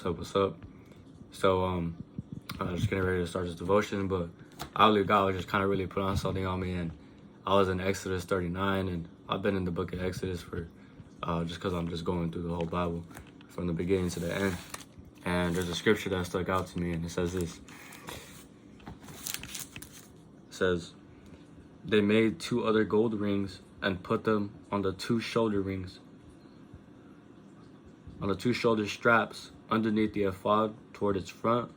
What's up? So, I was just getting ready to start this devotion, but I believe God was just kind of really put on something on me, and I was in Exodus 39, and I've been in the book of Exodus for just because I'm just going through the whole Bible from the beginning to the end. And there's a scripture that stuck out to me, and it says this. It says, they made 2 other gold rings and put them on the 2 shoulder rings, on the 2 shoulder straps underneath the ephod toward its front,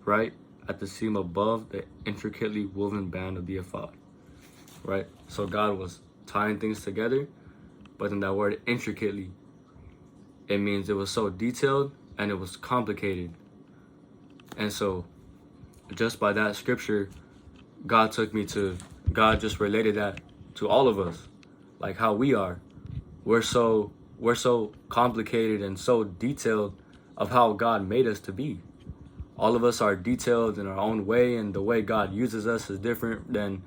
right at the seam above the intricately woven band of the ephod. Right? So God was tying things together, but in that word intricately, it means it was so detailed and it was complicated. And so just by that scripture, God just related that to all of us, like how we are. We're so complicated and so detailed of how God made us to be. All of us are detailed in our own way, and the way God uses us is different than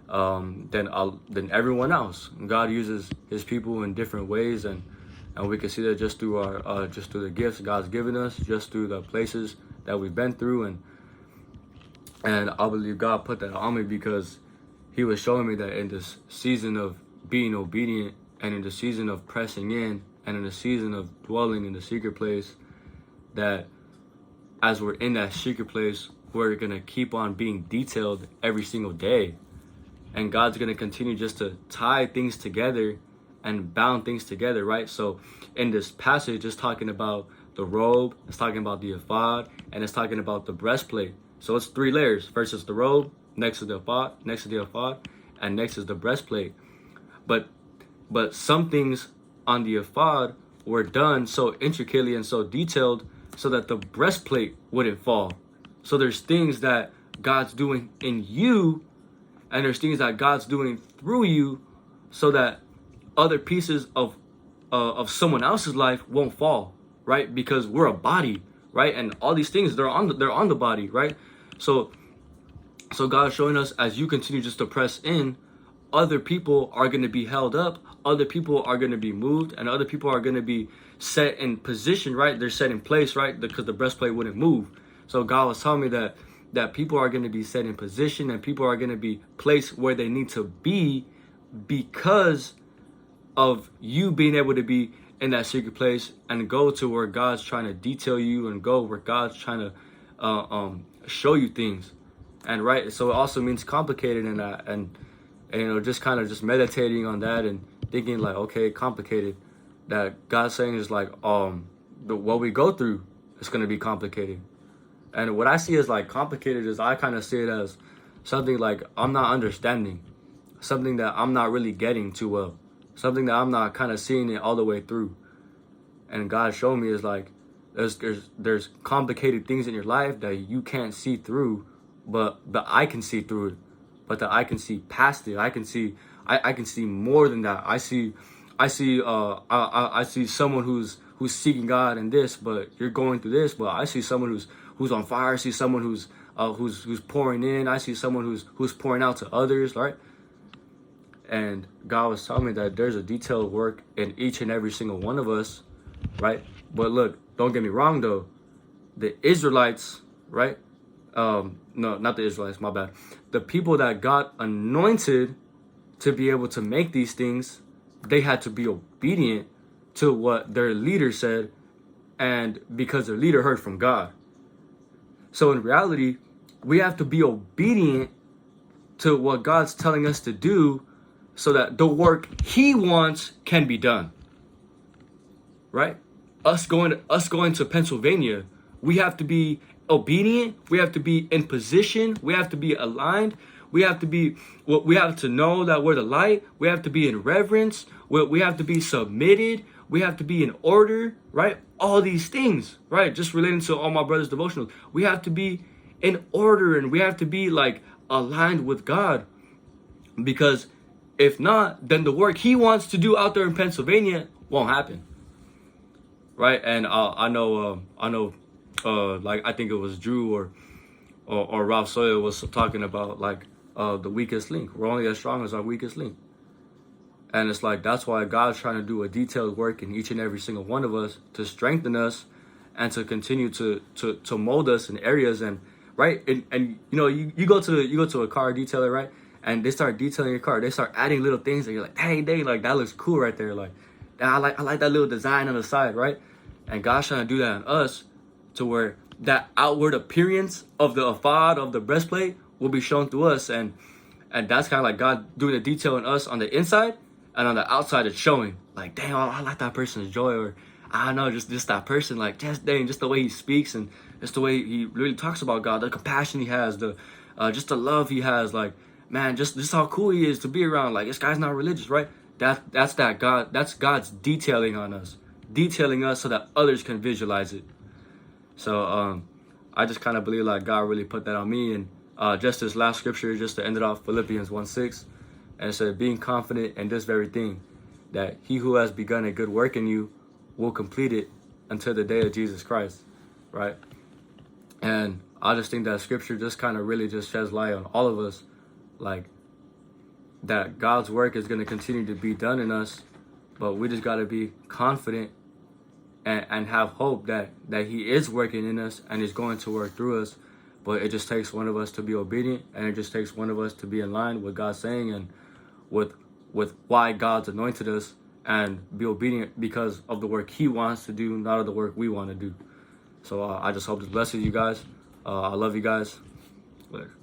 everyone else. God uses His people in different ways, and we can see that just through the gifts God's given us, just through the places that we've been through, and I believe God put that on me because He was showing me that in this season of being obedient, and in the season of pressing in, and in the season of dwelling in the secret place, that as we're in that secret place, we're going to keep on being detailed every single day. And God's going to continue just to tie things together and bound things together, right? So in this passage, it's talking about the robe, it's talking about the ephod, and it's talking about the breastplate. So it's 3 layers. First is the robe, next is the ephod, and next is the breastplate. But some things on the ephod were done so intricately and so detailed so that the breastplate wouldn't fall. So there's things that God's doing in you, and there's things that God's doing through you, so that other pieces of someone else's life won't fall, right? Because we're a body, right? And all these things, they're on the body, right? So God's showing us, as you continue just to press in, other people are going to be held up, other people are going to be moved, and other people are going to be set in position, right? They're set in place, right? Because the breastplate wouldn't move. So God was telling me that people are going to be set in position, and people are going to be placed where they need to be because of you being able to be in that secret place and go to where God's trying to detail you, and go where God's trying to show you things. And right, so it also means complicated in that, and just kind of just meditating on that and thinking like, okay, complicated, that God's saying is like, what we go through is going to be complicated. And what I see as like complicated is, I kind of see it as something like I'm not understanding, something that I'm not really getting too well, something that I'm not kind of seeing it all the way through. And God showed me is like, there's complicated things in your life that you can't see through, but I can see through it, but that I can see past it. I can see more than that. I see someone who's seeking God in this, but you're going through this. But I see someone who's on fire. I see someone who's pouring in. I see someone who's pouring out to others, right? And God was telling me that there's a detailed work in each and every single one of us, right? But look, don't get me wrong though. The Israelites, right? No, not the Israelites, my bad. The people that God anointed to be able to make these things, they had to be obedient to what their leader said, and because their leader heard from God. So in reality, we have to be obedient to what God's telling us to do, so that the work He wants can be done. Right? Us going to Pennsylvania, we have to be obedient, we have to be in position, we have to be aligned, we have to know that we're the light, we have to be in reverence, we have to be submitted, we have to be in order, right? All these things, right? Just relating to all my brothers' devotionals, we have to be in order, and we have to be like aligned with God, because if not, then the work He wants to do out there in Pennsylvania won't happen, right? And I know, like I think it was Drew or Ralph Sawyer was talking about like the weakest link. We're only as strong as our weakest link. And it's like, that's why God's trying to do a detailed work in each and every single one of us to strengthen us and to continue to mold us in areas. And right, and you know, you go to a car detailer, right, and they start detailing your car. They start adding little things, and you're like, hey, dang, like that looks cool right there. Like, I like that little design on the side, right? And God's trying to do that on us, to where that outward appearance of the ephod, of the breastplate, will be shown through us. And that's kind of like God doing the detail in us on the inside, and on the outside it's showing. Like, dang, I like that person's joy, or I don't know, just that person, like, just the way he speaks, and just the way he really talks about God, the compassion he has, the just the love he has, like, man, just how cool he is to be around. Like, this guy's not religious, right? That's God's detailing on us, detailing us so that others can visualize it. So I just kind of believe like God really put that on me. And just this last scripture, just to end it off, Philippians 1:6, and it said, being confident in this very thing, that he who has begun a good work in you will complete it until the day of Jesus Christ, right? And I just think that scripture just kind of really just sheds light on all of us, like, that God's work is going to continue to be done in us, but we just got to be confident and have hope that he is working in us and is going to work through us. But it just takes one of us to be obedient, and it just takes one of us to be in line with God's saying, and with why God's anointed us, and be obedient because of the work he wants to do, not of the work we want to do. So I just hope this blesses you guys. I love you guys. Later.